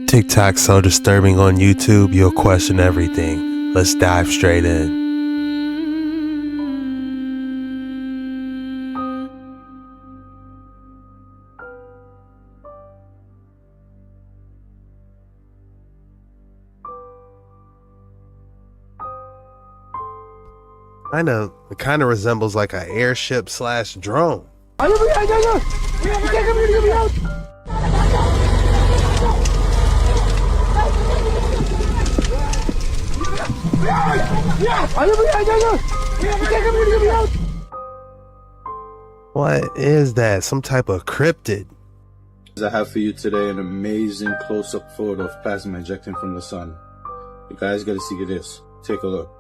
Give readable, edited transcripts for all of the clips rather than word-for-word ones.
TikTok's so disturbing on YouTube, you'll question everything. Let's dive straight in. It kind of resembles like an airship slash drone. What is that? Some type of cryptid? I have for you today an amazing close-up photo of plasma ejecting from the sun. You guys gotta see this. Take a look.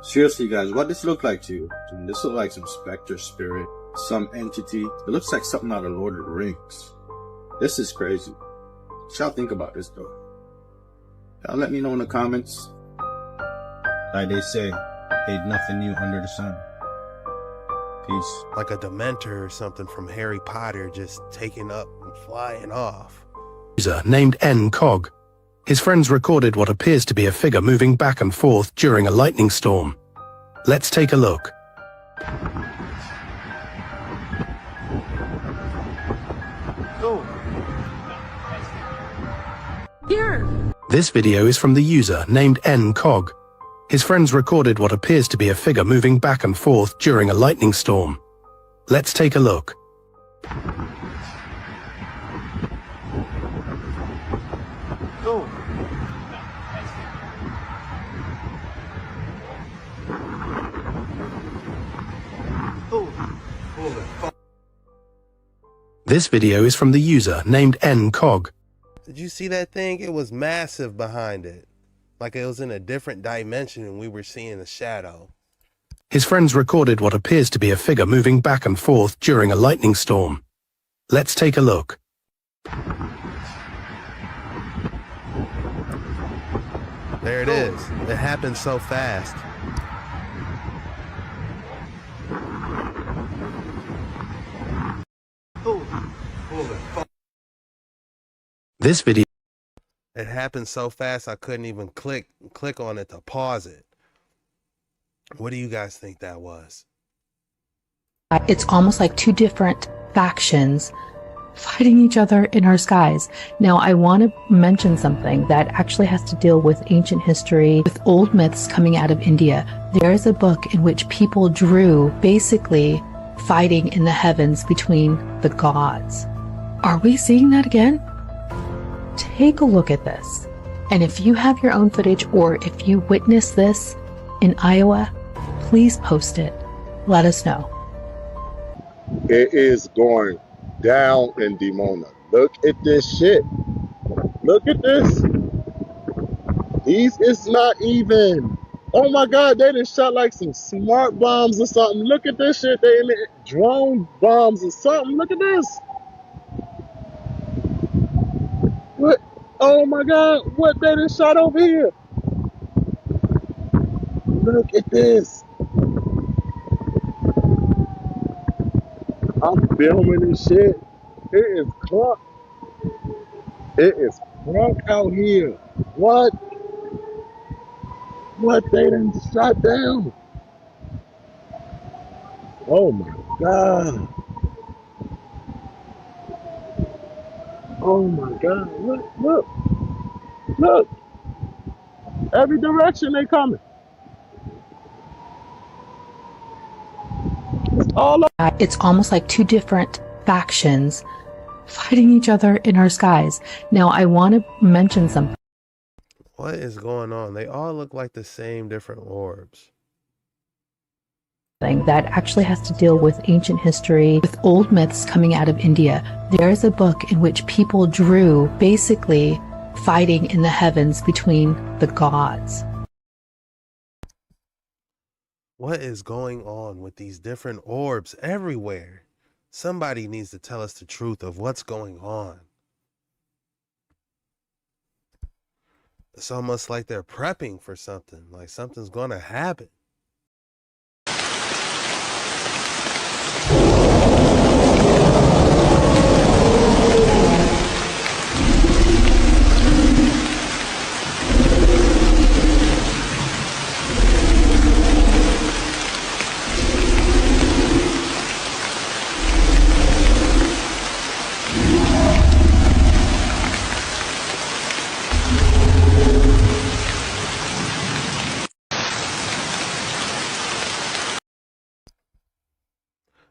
Seriously guys, what does this look like to you? This looks like some spectre spirit, some entity. It looks like something out of Lord of the Rings. This is crazy. What y'all think about this though? Y'all let me know in the comments. Like they say, ain't nothing new under the sun. Peace. Like a Dementor or something from Harry Potter just taking up and flying off. User named N-Cog. His friends recorded what appears to be a figure moving back and forth during a lightning storm. Let's take a look. Here. This video is from the user named N-Cog. His friends recorded what appears to be a figure moving back and forth during a lightning storm. Let's take a look. This video is from the user named N-Cog. Did you see that thing? It was massive behind it. Like it was in a different dimension and we were seeing a shadow. His friends recorded what appears to be a figure moving back and forth during a lightning storm. Let's take a look. There it is. It happened so fast. This video It happened so fast I couldn't even click on it to pause it. What do you guys think that was? It's almost like two different factions fighting each other in our skies. Now, I want to mention something that actually has to deal with ancient history, with old myths coming out of India. There is a book in which people drew basically fighting in the heavens between the gods. Are we seeing that again? Take a look at this. And if you have your own footage or if you witness this in Iowa, please post it. Let us know. It is going down in Des Moines. Look at this shit. Look at this. These is not even. Oh my God, they done shot like some smart bombs or something. Look at this shit. They drone bombs or something. Look at this. What? Oh my God, what they done shot over here? Look at this. I'm filming this shit. It is crunk. It is crunk out here. What? What they done shot down? Oh my God. Oh my God. Look. Look. Every direction they coming. It's all up. It's almost like two different factions fighting each other in our skies. Now, I want to mention something. What is going on? They all look like the same different orbs. That actually has to deal with ancient history, with old myths coming out of India. There is a book in which people drew basically fighting in the heavens between the gods. What is going on with these different orbs everywhere? Somebody needs to tell us the truth of what's going on. It's almost like they're prepping for something, like something's going to happen.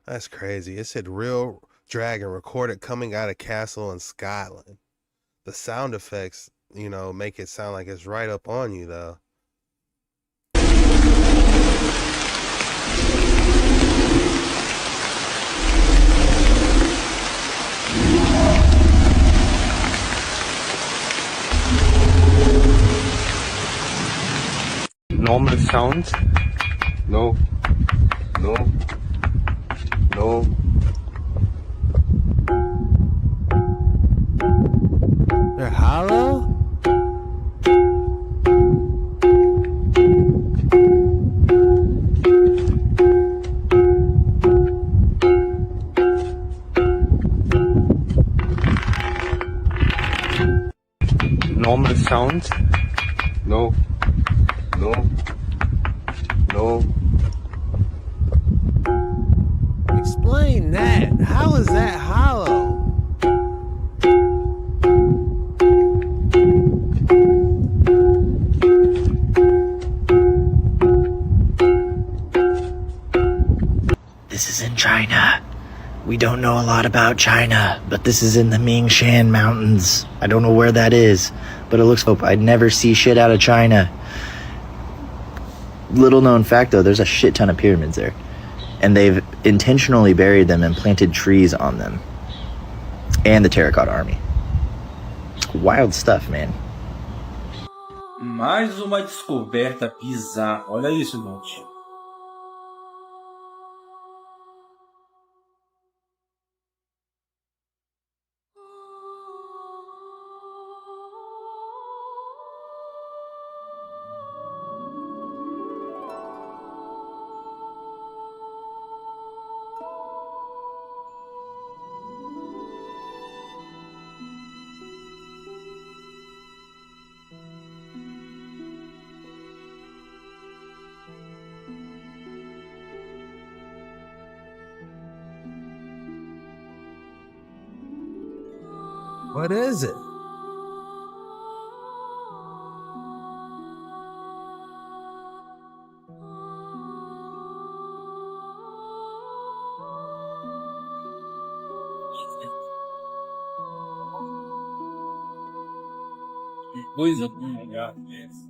That's crazy. It said real dragon recorded coming out of castle in Scotland. The sound effects, you know, make it sound like it's right up on you, though. Normal sounds? No. No. No. They're hollow? Normal sounds? No. No. No. Explain that. How is that hollow? This is in China. We don't know a lot about China, but this is in the Mingshan Mountains. I don't know where that is, but it looks like I'd never see shit out of China. Little known fact though, there's a shit ton of pyramids there. And they've intentionally buried them and planted trees on them. And the Terracotta Army. Wild stuff, man. Mais uma descoberta bizarra. Olha isso, gente. What is it? Coisa legal essa.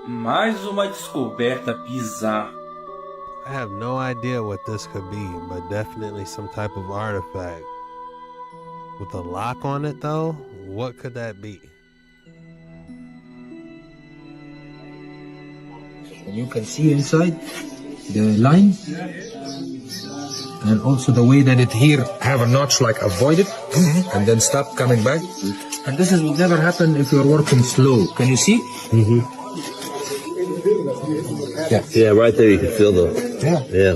Mais uma descoberta bizarra. I have no idea what this could be, but definitely some type of artifact. With a lock on it, though, what could that be? You can see inside the line, and also the way that it here have a notch like avoid it, and then stop coming back. And this is would never happen if you're working slow. Can you see? Yeah, right there you can feel the. Yeah.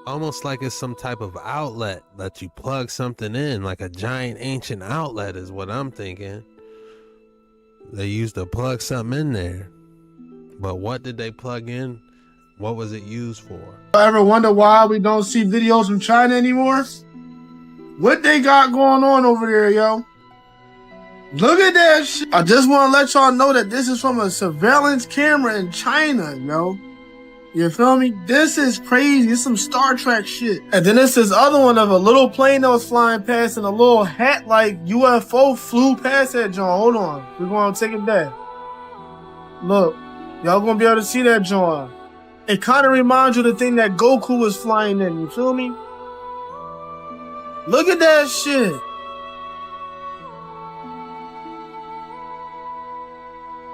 Almost like it's some type of outlet that you plug something in, like a giant ancient outlet is what I'm thinking. They used to plug something in there. But what did they plug in? What was it used for? Ever wonder why we don't see videos from China anymore? What they got going on over there, yo? Look at that shit. I just want to let y'all know that this is from a surveillance camera in China, yo. You feel me? This is crazy. It's some Star Trek shit. And then there's this other one of a little plane that was flying past and a little hat like UFO flew past that joint. Hold on. We're going to take it back. Look. Y'all going to be able to see that joint. It kind of reminds you of the thing that Goku was flying in. You feel me? Look at that shit.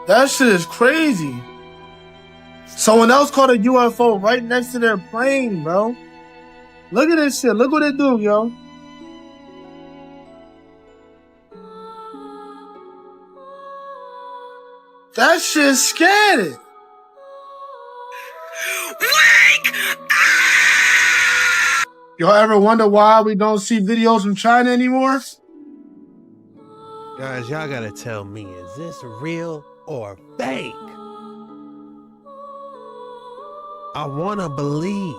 That shit is crazy. Someone else caught a UFO right next to their plane, bro. Look at this shit. Look what it do, yo. That shit scattered. Wake up! Y'all ever wonder why we don't see videos from China anymore? Guys, y'all gotta tell me, is this real or fake? I wanna believe.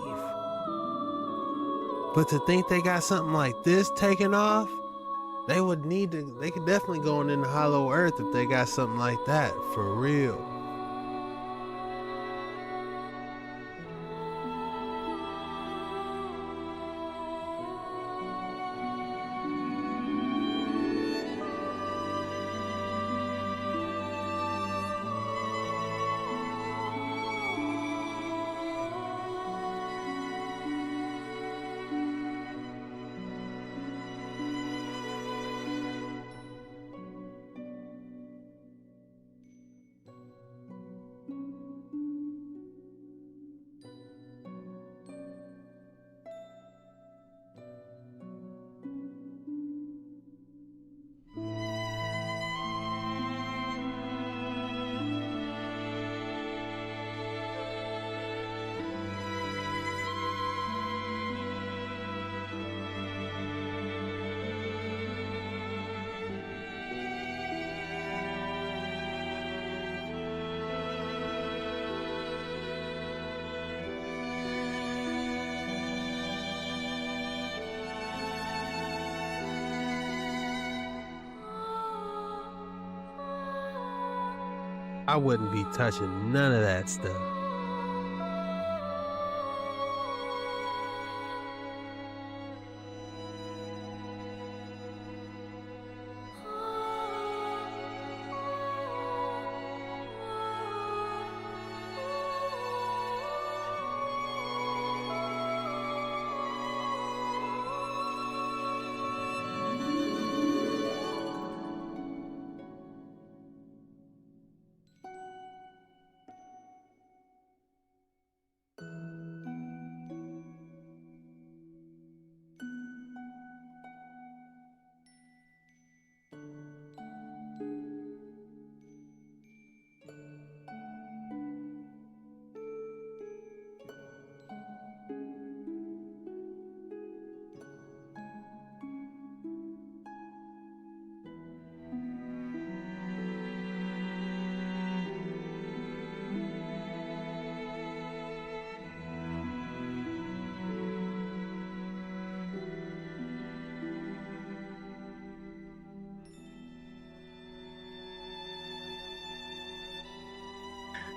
But to think they got something like this taken off, they could definitely go in the hollow earth if they got something like that, for real. I wouldn't be touching none of that stuff.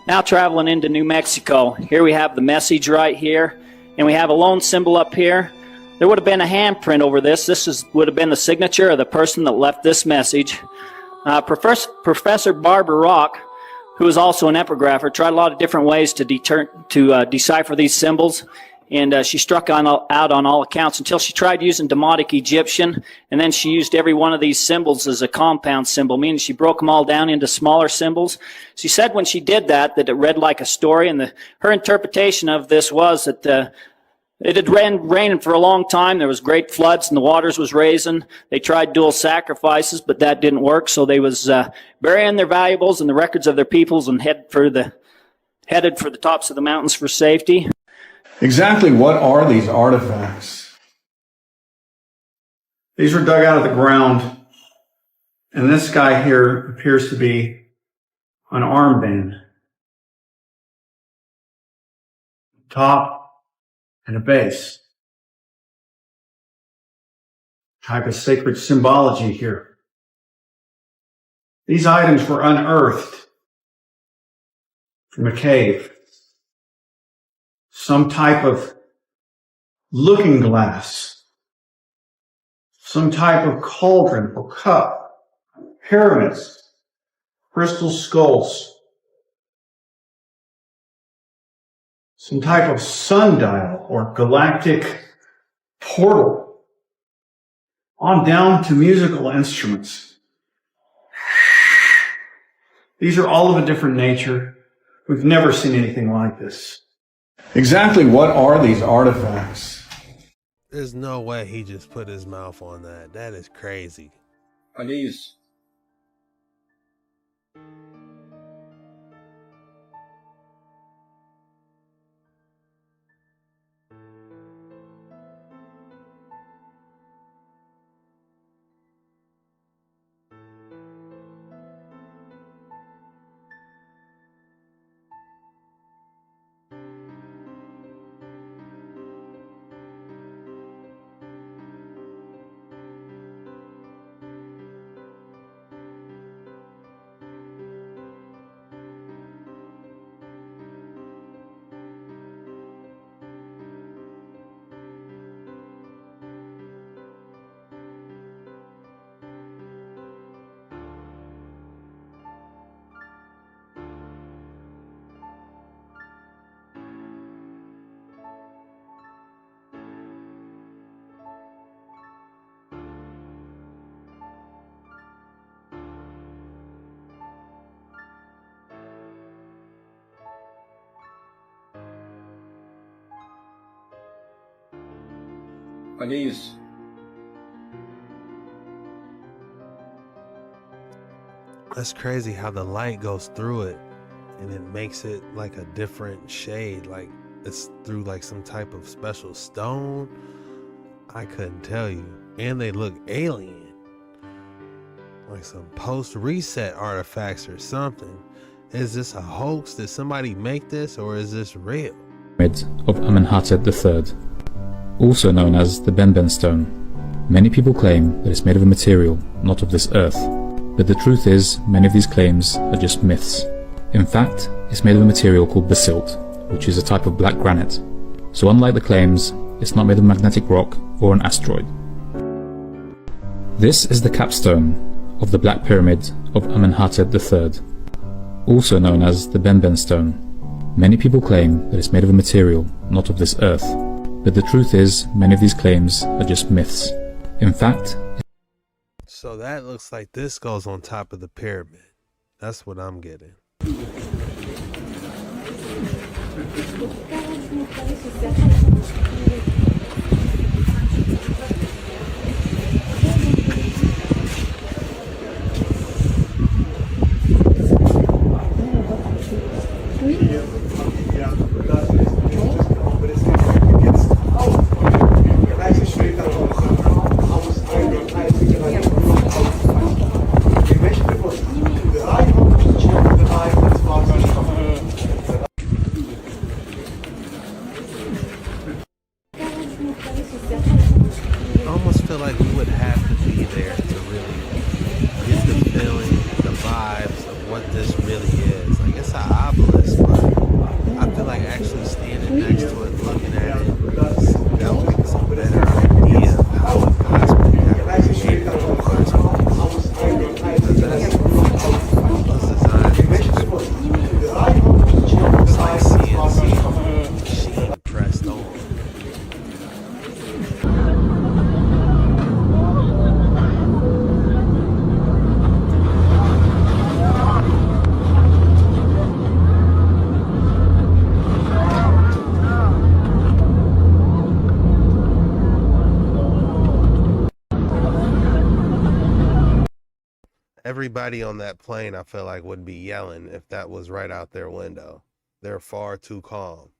Now traveling into New Mexico. Here we have the message right here, and we have a lone symbol up here. There would have been a handprint over this. Would have been the signature of the person that left this message. Professor Barbara Rock, who is also an epigrapher, tried a lot of different ways to decipher these symbols, and she struck out on all accounts until she tried using Demotic Egyptian, and then she used every one of these symbols as a compound symbol, meaning she broke them all down into smaller symbols. She said when she did that it read like a story, and her interpretation of this was that it had raining for a long time. There was great floods, and the waters was raising. They tried dual sacrifices, but that didn't work, so they was burying their valuables and the records of their peoples and headed for the tops of the mountains for safety. Exactly what are these artifacts? These were dug out of the ground, and this guy here appears to be an armband. Top and a base. Type of sacred symbology here. These items were unearthed from a cave. Some type of looking glass, some type of cauldron or cup, pyramids, crystal skulls, some type of sundial or galactic portal, on down to musical instruments. These are all of a different nature. We've never seen anything like this. Exactly what are these artifacts? There's no way he just put his mouth on that. That is crazy. Olha isso. Olha isso. That's crazy how the light goes through it and it makes it like a different shade, like it's through like some type of special stone. I couldn't tell you. And they look alien, like some post-reset artifacts or something. Is this a hoax? Did somebody make this, or is this real? Of Amenhotep III, also known as the Benben stone. Many people claim that it's made of a material not of this earth, but the truth is many of these claims are just myths. In fact, it's made of a material called basalt, which is a type of black granite. So unlike the claims, it's not made of magnetic rock or an asteroid. This is the capstone of the Black Pyramid of Amenhotep III, also known as the Benben stone. Many people claim that it's made of a material not of this earth, but the truth is many of these claims are just myths. In fact, so that looks like this goes on top of the pyramid. That's what I'm getting. I almost feel like we would have to be there to really get the feeling, the vibes of what this really is. Like, it's an obelisk, but I feel like actually standing next to it, looking at it, that will give us a better idea of how it possibly got created in the first place. Because that's those designs. It's like CNC machine pressed on. Everybody on that plane, I feel like, would be yelling if that was right out their window. They're far too calm.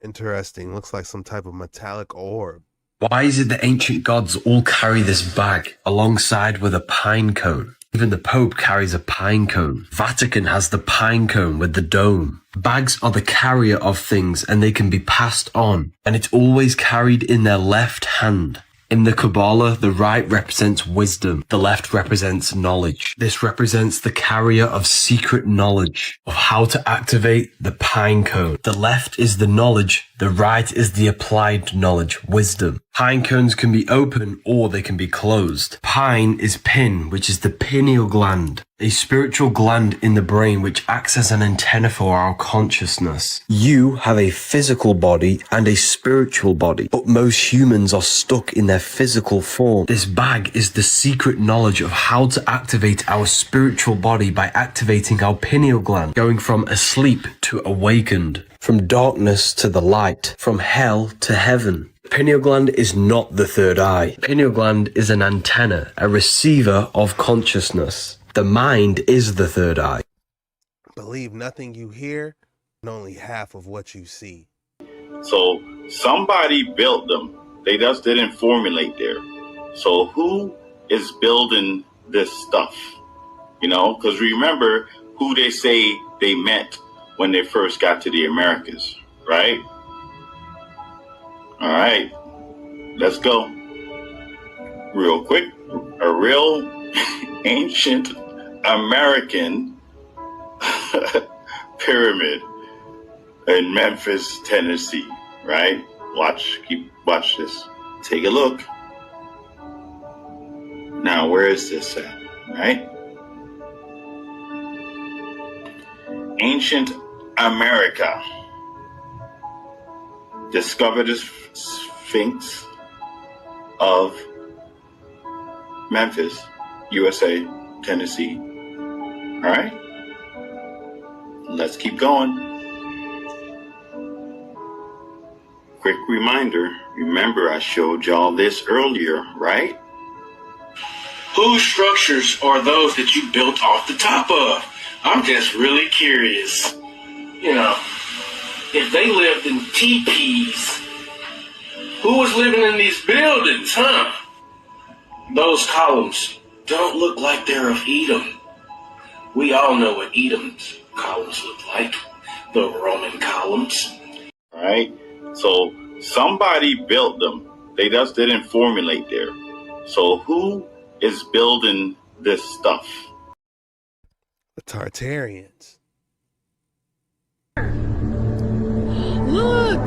Interesting. Looks like some type of metallic orb. Why is it that ancient gods all carry this bag alongside with a pine cone? Even the Pope carries a pine cone. Vatican has the pine cone with the dome. Bags are the carrier of things and they can be passed on. And it's always carried in their left hand. In the Kabbalah, the right represents wisdom. The left represents knowledge. This represents the carrier of secret knowledge of how to activate the pine cone. The left is the knowledge. The right is the applied knowledge, wisdom. Pine cones can be open or they can be closed. Pine is pin, which is the pineal gland, a spiritual gland in the brain which acts as an antenna for our consciousness. You have a physical body and a spiritual body, but most humans are stuck in their physical form. This bag is the secret knowledge of how to activate our spiritual body by activating our pineal gland, going from asleep to awakened, from darkness to the light, from hell to heaven. Pineal gland is not the third eye. Pineal gland is an antenna, a receiver of consciousness. The mind is the third eye. Believe nothing you hear and only half of what you see. So somebody built them. They just didn't formulate there. So who is building this stuff? You know, because remember who they say they met when they first got to the Americas, right? All right, let's go. Real quick, a real ancient American pyramid in Memphis, Tennessee, right? Watch this. Take a look. Now, where is this at? Right? Ancient America discovered the Sphinx of Memphis, USA, Tennessee. All right? Let's keep going. Quick reminder, remember I showed y'all this earlier, right? Whose structures are those that you built off the top of? I'm just really curious. You know, if they lived in teepees, who was living in these buildings, huh? Those columns don't look like they're of Edom. We all know what Edom's columns look like. The Roman columns. All right? So somebody built them. They just didn't formulate there. So who is building this stuff? The Tartarians. Look!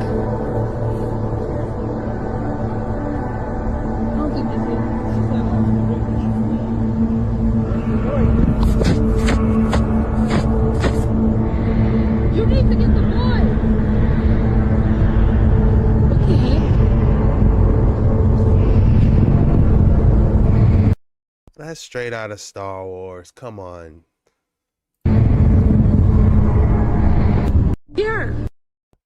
You need to get the boy! What the heck? That's straight out of Star Wars. Come on. Here!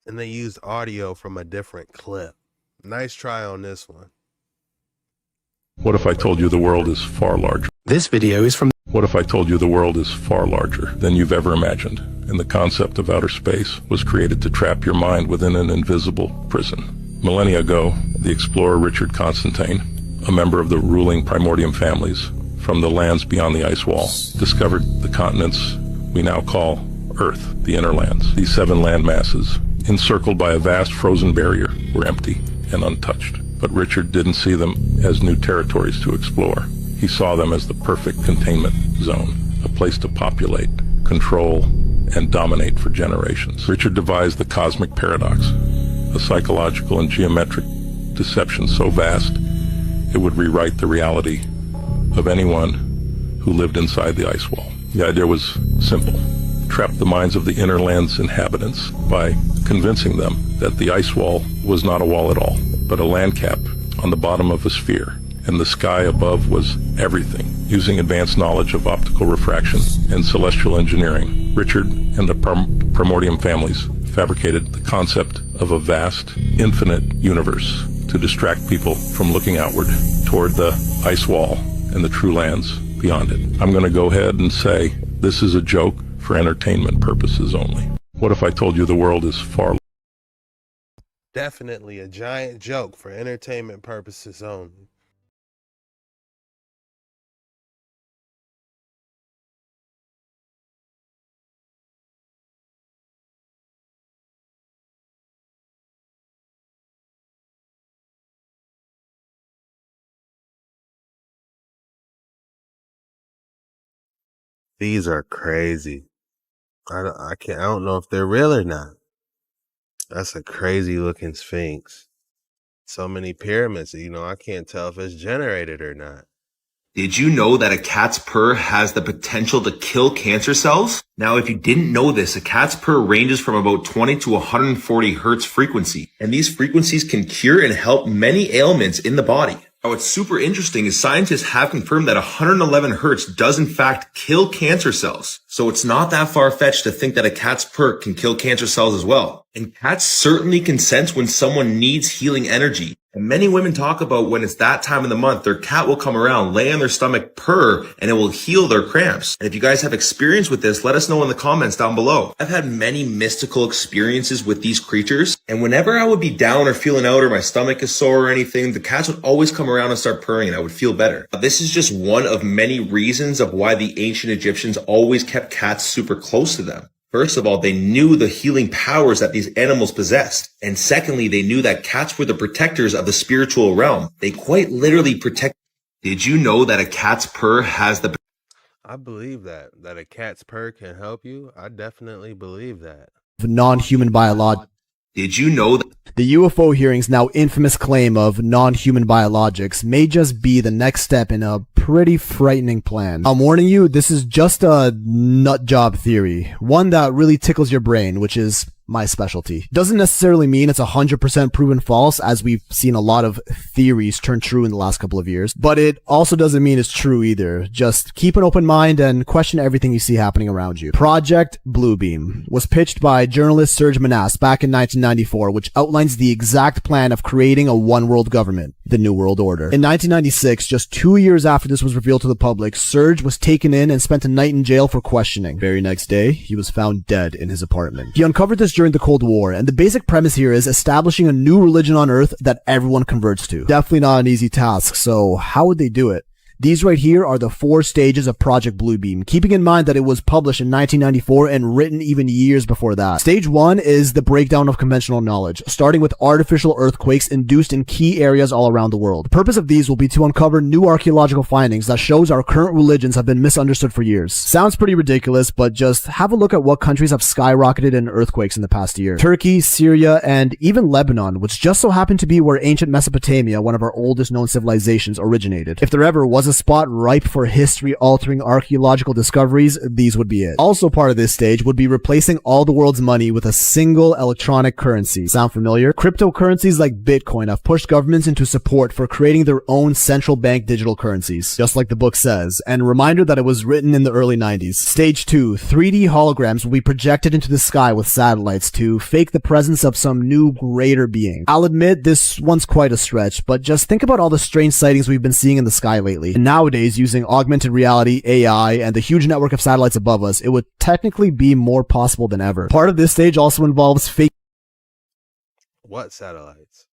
And they used audio from a different clip. Nice try on this one. What if I told you the world is far larger? This video is from... What if I told you the world is far larger than you've ever imagined, and the concept of outer space was created to trap your mind within an invisible prison? Millennia ago, the explorer Richard Constantine, a member of the ruling Primordium families from the lands beyond the ice wall, discovered the continents we now call Earth, the inner lands. These 7 land masses, encircled by a vast frozen barrier, were empty and untouched. But Richard didn't see them as new territories to explore. He saw them as the perfect containment zone, a place to populate, control, and dominate for generations. Richard devised the cosmic paradox, a psychological and geometric deception so vast it would rewrite the reality of anyone who lived inside the ice wall. The idea was simple. Trap the minds of the inner land's inhabitants by convincing them that the ice wall was not a wall at all, but a land cap on the bottom of a sphere, and the sky above was everything. Using advanced knowledge of optical refraction and celestial engineering, Richard and the Primordium families fabricated the concept of a vast, infinite universe to distract people from looking outward toward the ice wall and the true lands beyond it. I'm going to go ahead and say this is a joke for entertainment purposes only. What if I told you the world is far... Definitely a giant joke for entertainment purposes only. These are crazy. I don't know if they're real or not. That's a crazy looking Sphinx. So many pyramids, I can't tell if it's generated or not. Did you know that a cat's purr has the potential to kill cancer cells? Now, if you didn't know this, a cat's purr ranges from about 20 to 140 hertz frequency, and these frequencies can cure and help many ailments in the body. Now, what's super interesting is scientists have confirmed that 111 hertz does in fact kill cancer cells. So it's not that far-fetched to think that a cat's purr can kill cancer cells as well. And cats certainly can sense when someone needs healing energy. And many women talk about when it's that time of the month, their cat will come around, lay on their stomach, purr, and it will heal their cramps. And if you guys have experience with this, let us know in the comments down below. I've had many mystical experiences with these creatures, and whenever I would be down or feeling out or my stomach is sore or anything, the cats would always come around and start purring and I would feel better. Now, this is just one of many reasons of why the ancient Egyptians always kept cats super close to them. First of all, they knew the healing powers that these animals possessed. And secondly, they knew that cats were the protectors of the spiritual realm. They quite literally protect. Did you know that a cat's purr has the... I believe that a cat's purr can help you. I definitely believe that. Non-human biology. Did you know that the UFO hearing's now infamous claim of non-human biologics may just be the next step in a pretty frightening plan? I'm warning you, this is just a nut job theory, one that really tickles your brain, which is my specialty. Doesn't necessarily mean it's 100% proven false, as we've seen a lot of theories turn true in the last couple of years, but it also doesn't mean it's true either. Just keep an open mind and question everything you see happening around you. Project Bluebeam was pitched by journalist Serge Manasse back in 1994, which outlines the exact plan of creating a one-world government, the New World Order. In 1996, just 2 years after this was revealed to the public, Serge was taken in and spent a night in jail for questioning. Very next day, he was found dead in his apartment. He uncovered this during the Cold War, and the basic premise here is establishing a new religion on Earth that everyone converts to. Definitely not an easy task, so how would they do it? These right here are the 4 stages of Project Bluebeam, keeping in mind that it was published in 1994 and written even years before that. Stage 1 is the breakdown of conventional knowledge, starting with artificial earthquakes induced in key areas all around the world. The purpose of these will be to uncover new archaeological findings that shows our current religions have been misunderstood for years. Sounds pretty ridiculous, but just have a look at what countries have skyrocketed in earthquakes in the past year. Turkey, Syria, and even Lebanon, which just so happened to be where ancient Mesopotamia, one of our oldest known civilizations, originated. If there ever was a spot ripe for history-altering archaeological discoveries, these would be it. Also part of this stage would be replacing all the world's money with a single electronic currency. Sound familiar? Cryptocurrencies like Bitcoin have pushed governments into support for creating their own central bank digital currencies, just like the book says, and reminder that it was written in the early 90s. Stage 2, 3D holograms will be projected into the sky with satellites to fake the presence of some new greater being. I'll admit this one's quite a stretch, but just think about all the strange sightings we've been seeing in the sky lately. And nowadays, using augmented reality, AI, and the huge network of satellites above us, it would technically be more possible than ever. Part of this stage also involves fake What satellites?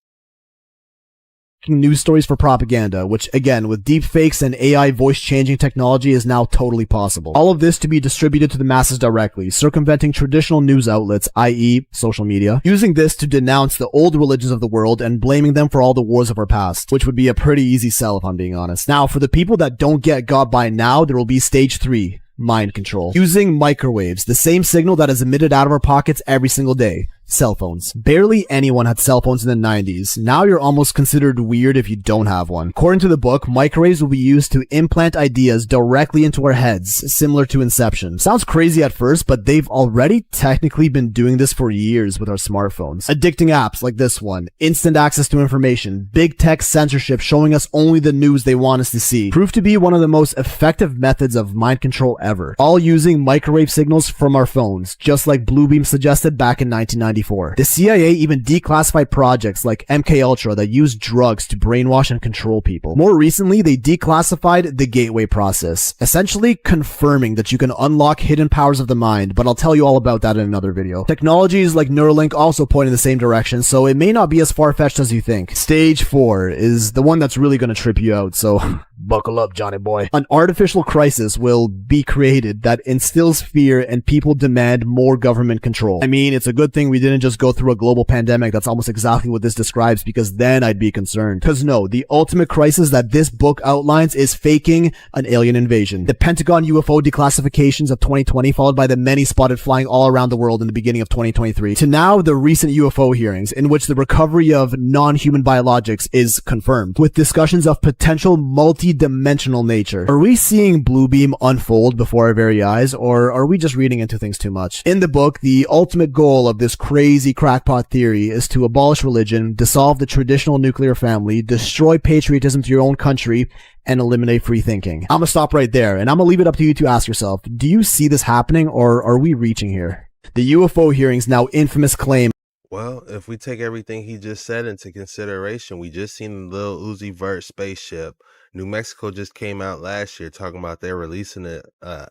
news stories for propaganda, which again, with deep fakes and AI voice changing technology, is now totally possible. All of this to be distributed to the masses directly, circumventing traditional news outlets, i.e. social media, using this to denounce the old religions of the world and blaming them for all the wars of our past, which would be a pretty easy sell if I'm being honest. Now, for the people that don't get got by now, there will be stage 3. Mind control. Using microwaves, the same signal that is emitted out of our pockets every single day. Cell phones. Barely anyone had cell phones in the 90s. Now you're almost considered weird if you don't have one. According to the book, microwaves will be used to implant ideas directly into our heads, similar to Inception. Sounds crazy at first, but they've already technically been doing this for years with our smartphones. Addicting apps like this one, instant access to information, big tech censorship showing us only the news they want us to see, proved to be one of the most effective methods of mind control ever. All using microwave signals from our phones, just like Bluebeam suggested back in 1994. The CIA even declassified projects like MKUltra that use drugs to brainwash and control people. More recently, they declassified the gateway process, essentially confirming that you can unlock hidden powers of the mind, but I'll tell you all about that in another video. Technologies like Neuralink also point in the same direction, so it may not be as far-fetched as you think. Stage 4 is the one that's really going to trip you out, so buckle up, Johnny boy. An artificial crisis will be created that instills fear and people demand more government control. I mean, it's a good thing we didn't just go through a global pandemic. That's almost exactly what this describes, because then I'd be concerned. Because no, the ultimate crisis that this book outlines is faking an alien invasion. The Pentagon UFO declassifications of 2020, followed by the many spotted flying all around the world in the beginning of 2023, to now the recent UFO hearings, in which the recovery of non-human biologics is confirmed, with discussions of potential multi-dimensional nature. Are we seeing Bluebeam unfold before our very eyes, or are we just reading into things too much? In the book, the ultimate goal of this crazy crackpot theory is to abolish religion, dissolve the traditional nuclear family, destroy patriotism to your own country, and eliminate free thinking. I'm gonna stop right there, and I'm gonna leave it up to you to ask yourself, do you see this happening, or are we reaching here? The UFO hearings now infamous claim. Well, if we take everything he just said into consideration, we just seen the little Uzi Vert spaceship. New Mexico just came out last year talking about they're releasing an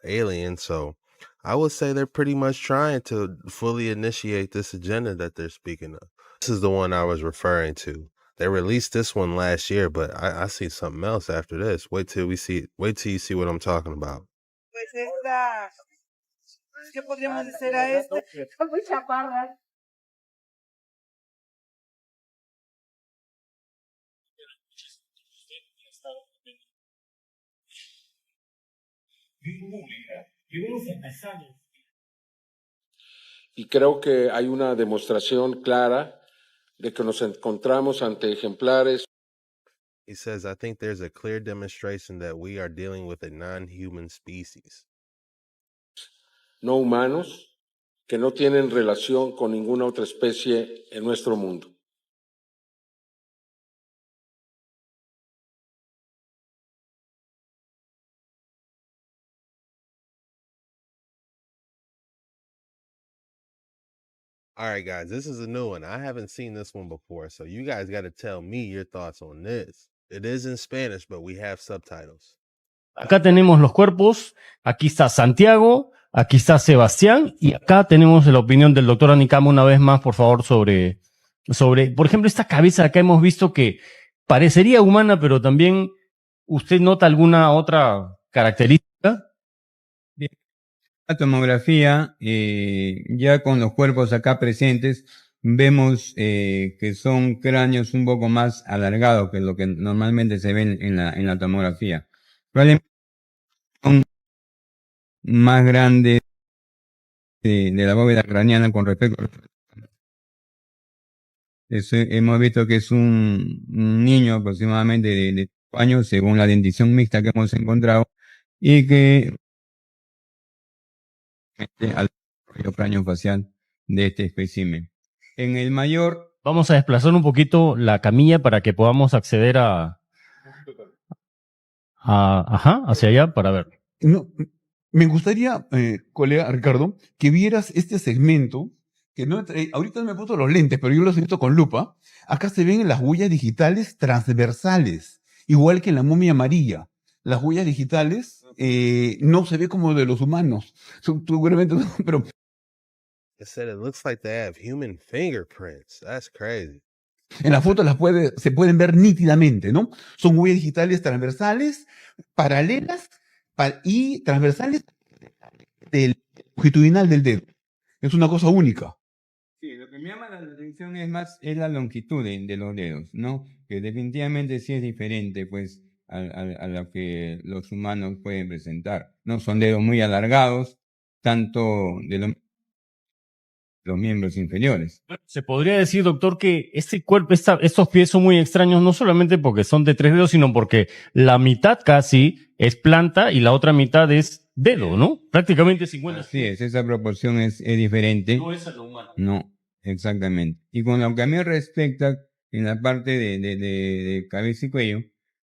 alien, so I would say they're pretty much trying to fully initiate this agenda that they're speaking of. This is the one I was referring to. They released this one last year, but I see something else after this. Wait till you see what I'm talking about. y creo que hay una demostración clara de que nos encontramos ante ejemplares. He says, I think there's a clear demonstration that we are dealing with a non-human species. No humanos que no tienen relación con ninguna otra especie en nuestro mundo. All right, guys, this is a new one. I haven't seen this one before, so you guys got to tell me your thoughts on this. It is in Spanish, but we have subtitles. Acá tenemos los cuerpos, aquí está Santiago, aquí está Sebastián y acá tenemos la opinión del doctor Anicama una vez más, por favor, sobre, por ejemplo, esta cabeza de acá hemos visto que parecería humana, pero también usted nota alguna otra característica. La tomografía, ya con los cuerpos acá presentes, vemos que son cráneos un poco más alargados que lo que normalmente se ven en la tomografía. Probablemente son más grandes de la bóveda craneana con respecto a... hemos visto que es un niño aproximadamente de 5 años, según la dentición mixta que hemos encontrado, y que al cráneo facial de este espécimen. En el mayor... Vamos a desplazar un poquito la camilla para que podamos acceder hacia allá para ver. No, me gustaría, colega Ricardo, que vieras este segmento, que no ahorita no me he puesto los lentes, pero yo los he visto con lupa. Acá se ven las huellas digitales transversales, igual que en la momia amarilla. Las huellas digitales no se ve como de los humanos. Seguramente no, pero... It said it looks like they have human fingerprints. That's crazy. En la foto se pueden ver nítidamente, ¿no? Son huellas digitales transversales, paralelas y transversales del longitudinal del dedo. Es una cosa única. Sí, lo que me llama la atención es la longitud de los dedos, ¿no? Que definitivamente sí es diferente, pues, a lo que los humanos pueden presentar. No son dedos muy alargados, tanto de los miembros inferiores. Se podría decir, doctor, que este cuerpo, estos pies son muy extraños, no solamente porque son de 3 dedos, sino porque la mitad casi es planta y la otra mitad es dedo, ¿no? Prácticamente 50. Así es, esa proporción es diferente. No es a lo humano. No, exactamente. Y con lo que a mí respecta, en la parte de cabeza y cuello,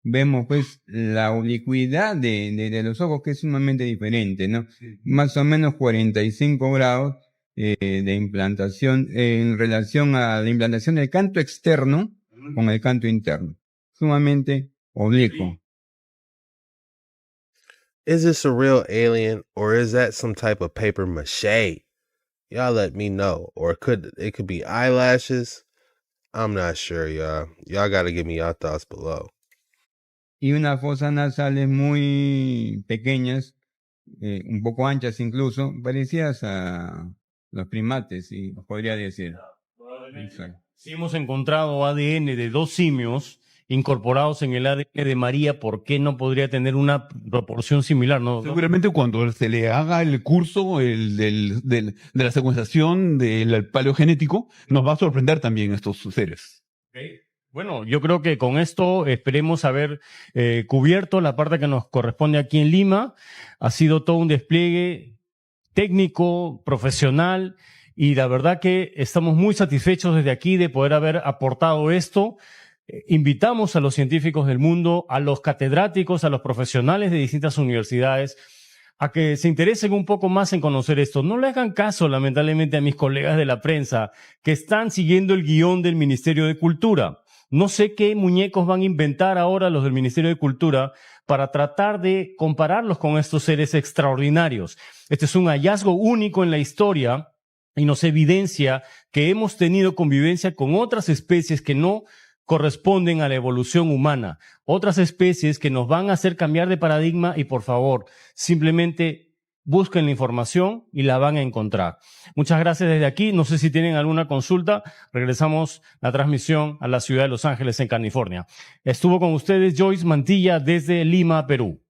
vemos pues la oblicuidad de los ojos, que es sumamente diferente, ¿no? Sí. Más o menos 45 grados de implantación en relación a la implantación del canto externo con el canto interno. Sumamente oblicuo. Is this a real alien or is that some type of paper mache? Y'all let me know. Or it could be eyelashes. I'm not sure, y'all. Y'all gotta give me your thoughts below. Y unas fosas nasales muy pequeñas, un poco anchas incluso, parecidas a los primates, y podría decir. Si hemos encontrado ADN de 2 simios incorporados en el ADN de María, ¿por qué no podría tener una proporción similar? ¿No? Seguramente cuando se le haga el curso de la secuenciación del paleogenético, nos va a sorprender también estos seres. Okay. Bueno, yo creo que con esto esperemos haber cubierto la parte que nos corresponde aquí en Lima. Ha sido todo un despliegue técnico, profesional, y la verdad que estamos muy satisfechos desde aquí de poder haber aportado esto. Invitamos a los científicos del mundo, a los catedráticos, a los profesionales de distintas universidades, a que se interesen un poco más en conocer esto. No le hagan caso, lamentablemente, a mis colegas de la prensa que están siguiendo el guión del Ministerio de Cultura. No sé qué muñecos van a inventar ahora los del Ministerio de Cultura para tratar de compararlos con estos seres extraordinarios. Este es un hallazgo único en la historia y nos evidencia que hemos tenido convivencia con otras especies que no corresponden a la evolución humana, otras especies que nos van a hacer cambiar de paradigma y, por favor, simplemente busquen la información y la van a encontrar. Muchas gracias desde aquí. No sé si tienen alguna consulta. Regresamos la transmisión a la ciudad de Los Ángeles, en California. Estuvo con ustedes Joyce Mantilla desde Lima, Perú.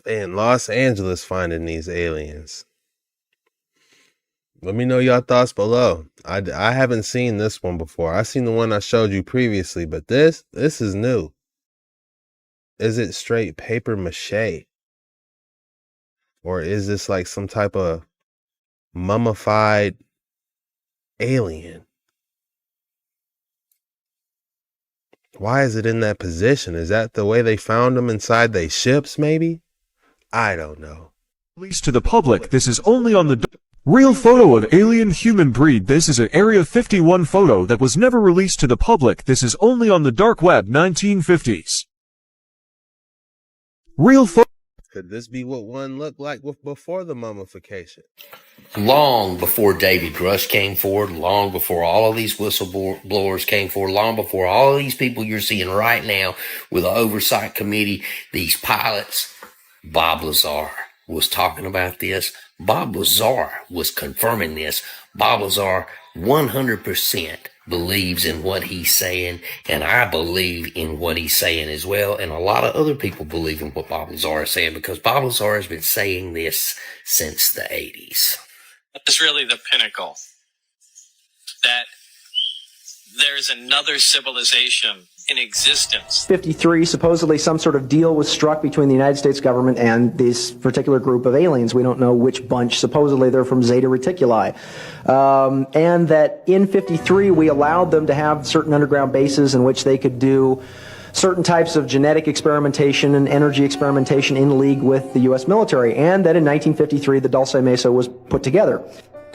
In Los Angeles finding these aliens. Let me know your thoughts below. I haven't seen this one before. I seen the one I showed you previously, but this is new. Is it straight paper mache? Or is this like some type of mummified alien? Why is it in that position? Is that the way they found them inside their ships, maybe? I don't know. Released to the public, this is only on the real photo of alien human breed. This is an Area 51 photo that was never released to the public. This is only on the dark web 1950s. Real photo. Could this be what one looked like before the mummification? Long before David Rush came forward, long before all of these whistleblowers came forward, long before all of these people you're seeing right now with the oversight committee, these pilots, Bob Lazar was talking about this. Bob Lazar was confirming this. Bob Lazar 100% believes in what he's saying, and I believe in what he's saying as well, and a lot of other people believe in what Bob Lazar is saying, because Bob Lazar has been saying this since the 80s. It's really the pinnacle that there's another civilization in existence. 53, supposedly some sort of deal was struck between the United States government and this particular group of aliens. We don't know which bunch. Supposedly they're from Zeta Reticuli. And that in 53 we allowed them to have certain underground bases in which they could do certain types of genetic experimentation and energy experimentation in league with the U.S. military, and that in 1953 the Dulce Mesa was put together.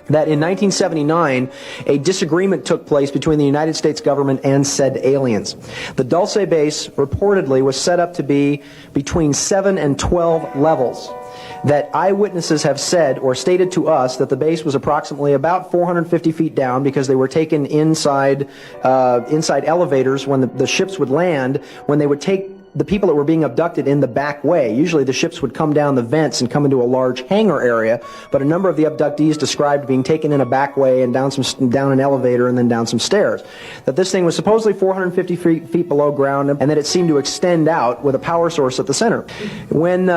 That in 1979, a disagreement took place between the United States government and said aliens. The Dulce base reportedly was set up to be between 7 and 12 levels. That eyewitnesses have said or stated to us that the base was approximately about 450 feet down, because they were taken inside elevators when the ships would land, when they would take the people that were being abducted in the back way. Usually the ships would come down the vents and come into a large hangar area, but a number of the abductees described being taken in a back way and down an elevator and then down some stairs. That this thing was supposedly 450 feet below ground, and that it seemed to extend out with a power source at the center. When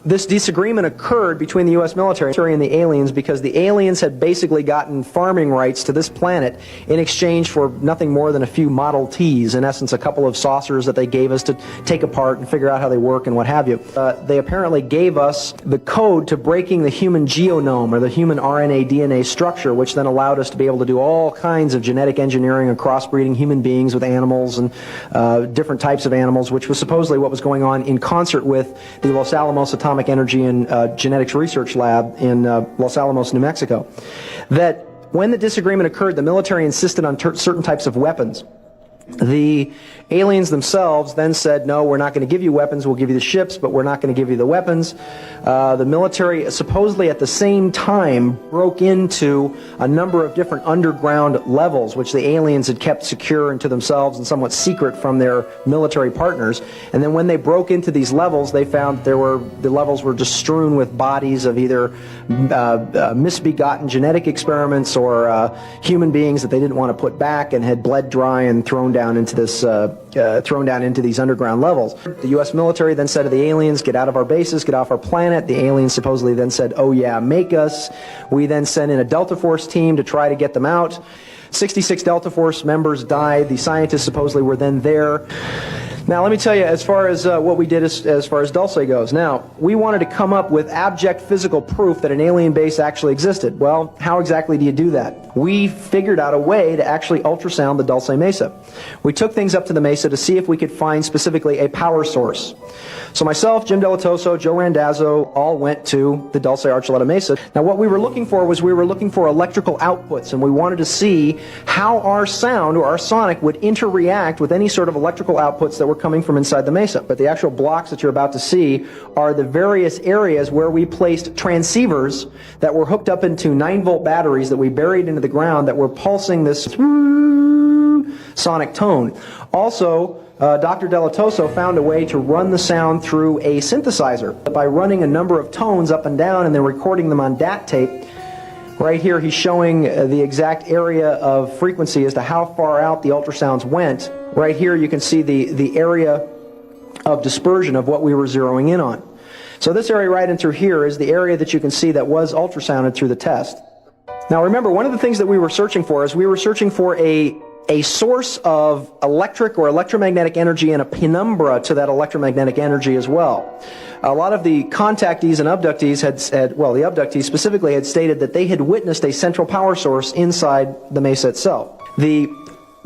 this disagreement occurred between the U.S. military and the aliens, because the aliens had basically gotten farming rights to this planet in exchange for nothing more than a few Model Ts, in essence a couple of saucers that they gave us to take apart and figure out how they work and what have you. They apparently gave us the code to breaking the human genome, or the human RNA DNA structure, which then allowed us to be able to do all kinds of genetic engineering and crossbreeding human beings with animals and different types of animals, which was supposedly what was going on in concert with the Los Alamos Atomic Energy and Genetics Research Lab in Los Alamos, New Mexico. That when the disagreement occurred, the military insisted on certain types of weapons. The aliens themselves then said, no, we're not going to give you weapons, we'll give you the ships, but we're not going to give you the weapons. The military supposedly at the same time broke into a number of different underground levels, which the aliens had kept secure and to themselves and somewhat secret from their military partners. And then when they broke into these levels, they found the levels were just strewn with bodies of either misbegotten genetic experiments or human beings that they didn't want to put back and had bled dry and thrown down into these underground levels. The U.S. military then said to the aliens, get out of our bases, get off our planet. The aliens supposedly then said, oh yeah, make us. We then sent in a Delta Force team to try to get them out. 66 Delta Force members died. The scientists supposedly were then there. Now, let me tell you, as far as what we did as far as Dulce goes. Now, we wanted to come up with abject physical proof that an alien base actually existed. Well, how exactly do you do that? We figured out a way to actually ultrasound the Dulce Mesa. We took things up to the Mesa to see if we could find specifically a power source. So myself, Jim Delatoso, Joe Randazzo, all went to the Dulce Archuleta Mesa. Now, what we were looking for was electrical outputs, and we wanted to see how our sound or our sonic would interact with any sort of electrical outputs that were coming from inside the mesa. But the actual blocks that you're about to see are the various areas where we placed transceivers that were hooked up into 9-volt batteries that we buried into the ground that were pulsing this sonic tone. Also, Dr. Delatoso found a way to run the sound through a synthesizer by running a number of tones up and down and then recording them on DAT tape. Right here he's showing the exact area of frequency as to how far out the ultrasounds went. Right here you can see the area of dispersion of what we were zeroing in on. So this area right in through here is the area that you can see that was ultrasounded through the test. Now remember, one of the things that we were searching for is we were searching for a source of electric or electromagnetic energy and a penumbra to that electromagnetic energy as well. A lot of the contactees and abductees the abductees specifically had stated that they had witnessed a central power source inside the mesa itself.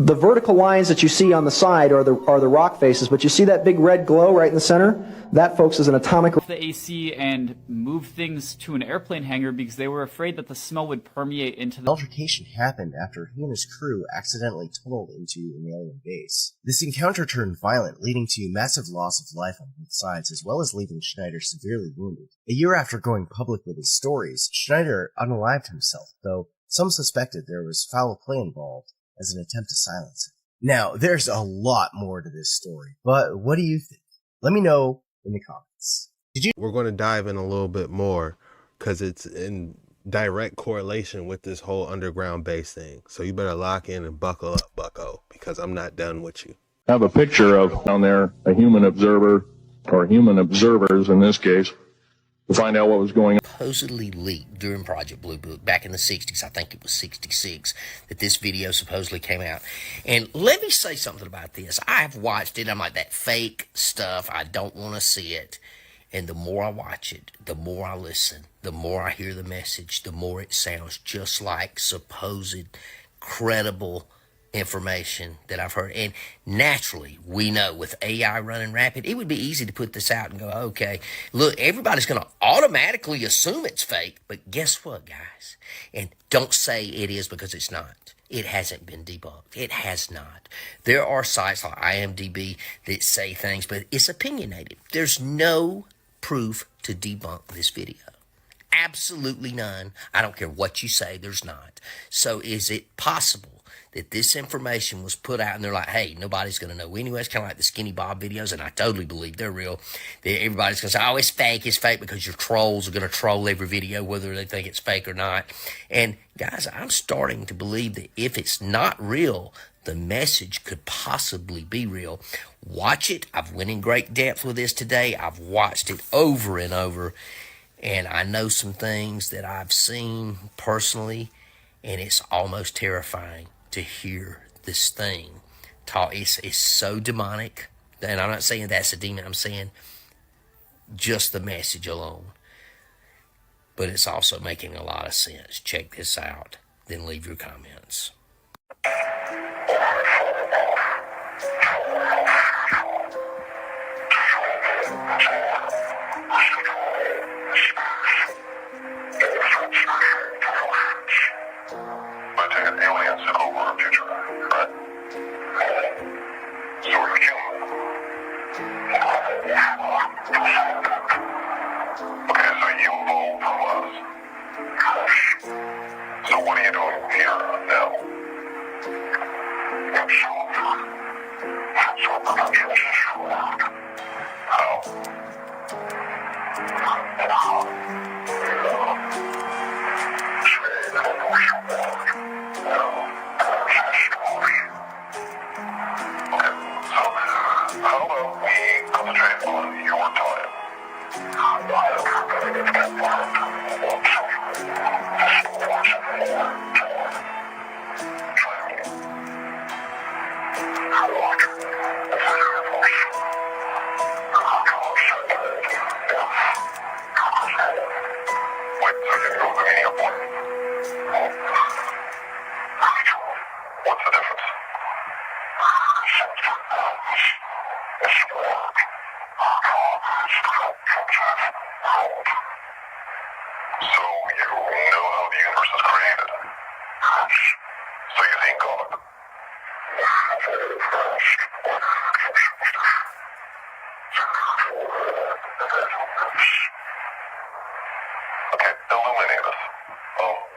The vertical lines that you see on the side are the rock faces, but you see that big red glow right in the center? That, folks, is an atomic... ...the AC and move things to an airplane hangar because they were afraid that the smell would permeate into the... altercation happened after he and his crew accidentally tunneled into an alien base. This encounter turned violent, leading to massive loss of life on both sides, as well as leaving Schneider severely wounded. A year after going public with his stories, Schneider unalived himself, though some suspected there was foul play involved as an attempt to silence him. Now, there's a lot more to this story, but what do you think? Let me know in the comments. We're going to dive in a little bit more because it's in direct correlation with this whole underground base thing. So you better lock in and buckle up, bucko, because I'm not done with you. I have a picture of down there a human observer, or human observers in this case, to find out what was going on. Supposedly leaked during Project Blue Book back in the 60s. I think it was 66 that this video supposedly came out. And let me say something about this. I've watched it. I'm like, that fake stuff, I don't want to see it. And the more I watch it, the more I listen, the more I hear the message, the more it sounds just like supposed credible information that I've heard. And naturally, we know with AI running rapid, it would be easy to put this out and go, okay, look, everybody's going to automatically assume it's fake. But guess what, guys? And don't say it is, because it's not. It hasn't been debunked. It has not. There are sites like IMDb that say things, but it's opinionated. There's no proof to debunk this video. Absolutely none. I don't care what you say, there's not. So is it possible that this information was put out and they're like, hey, nobody's going to know anyway? It's kind of like the Skinny Bob videos, and I totally believe they're real. Everybody's going to say, oh, it's fake, because your trolls are going to troll every video, whether they think it's fake or not. And guys, I'm starting to believe that if it's not real, the message could possibly be real. Watch it. I've went in great depth with this today. I've watched it over and over, and I know some things that I've seen personally, and it's almost terrifying to hear this thing talk. It's so demonic, and I'm not saying that's a demon. I'm saying just the message alone. But it's also making a lot of sense. Check this out, then leave your comments. So what are you doing here now? How? Okay, so how about we concentrate on your time? What's the difference? So you know how the universe is created. So you think God. Okay, illuminate us.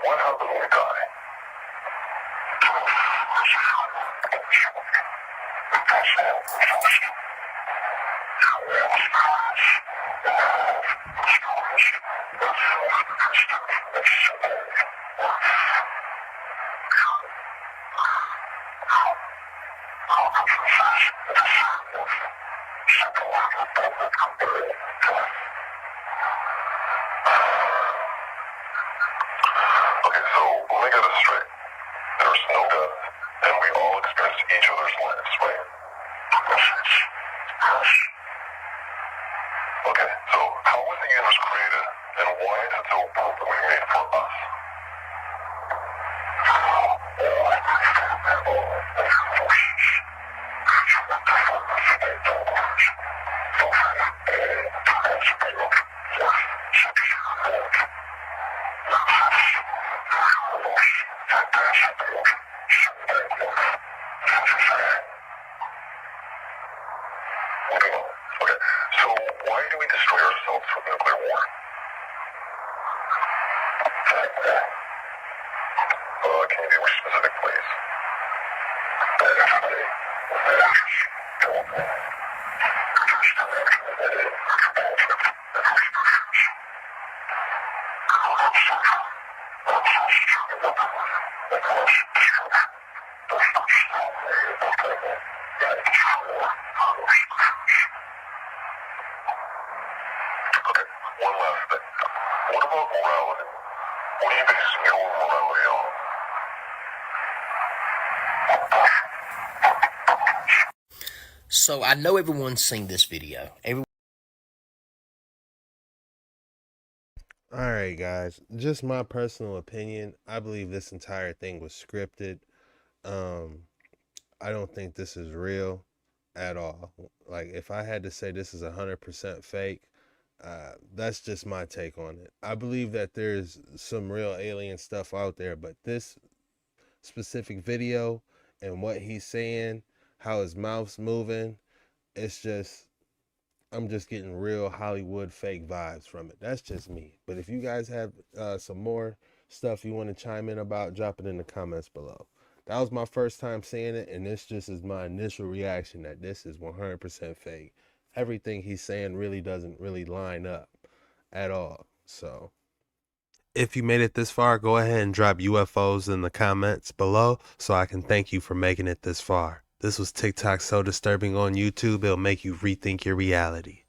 What happens when we die? Okay, so let me get this straight. There's no death, and we all experience each other's lives, right? Okay, so how was the universe created, and why is it so perfectly made for us? Okay, so why do we destroy ourselves with nuclear war? Can you be more specific, please? Okay, one last thing. What about morality? What do you base your morality on? So I know everyone's seen this video. Alright, guys, just my personal opinion. I believe this entire thing was scripted. I don't think this is real at all. Like, if I had to say this is 100% fake, that's just my take on it. I believe that there's some real alien stuff out there, but this specific video and what he's saying, how his mouth's moving, it's just, I'm just getting real Hollywood fake vibes from it. That's just me. But if you guys have some more stuff you want to chime in about, drop it in the comments below. That was my first time seeing it, and this just is my initial reaction that this is 100% fake. Everything he's saying really doesn't really line up at all. So if you made it this far, go ahead and drop UFOs in the comments below so I can thank you for making it this far. This was TikTok So Disturbing on YouTube. It'll make you rethink your reality.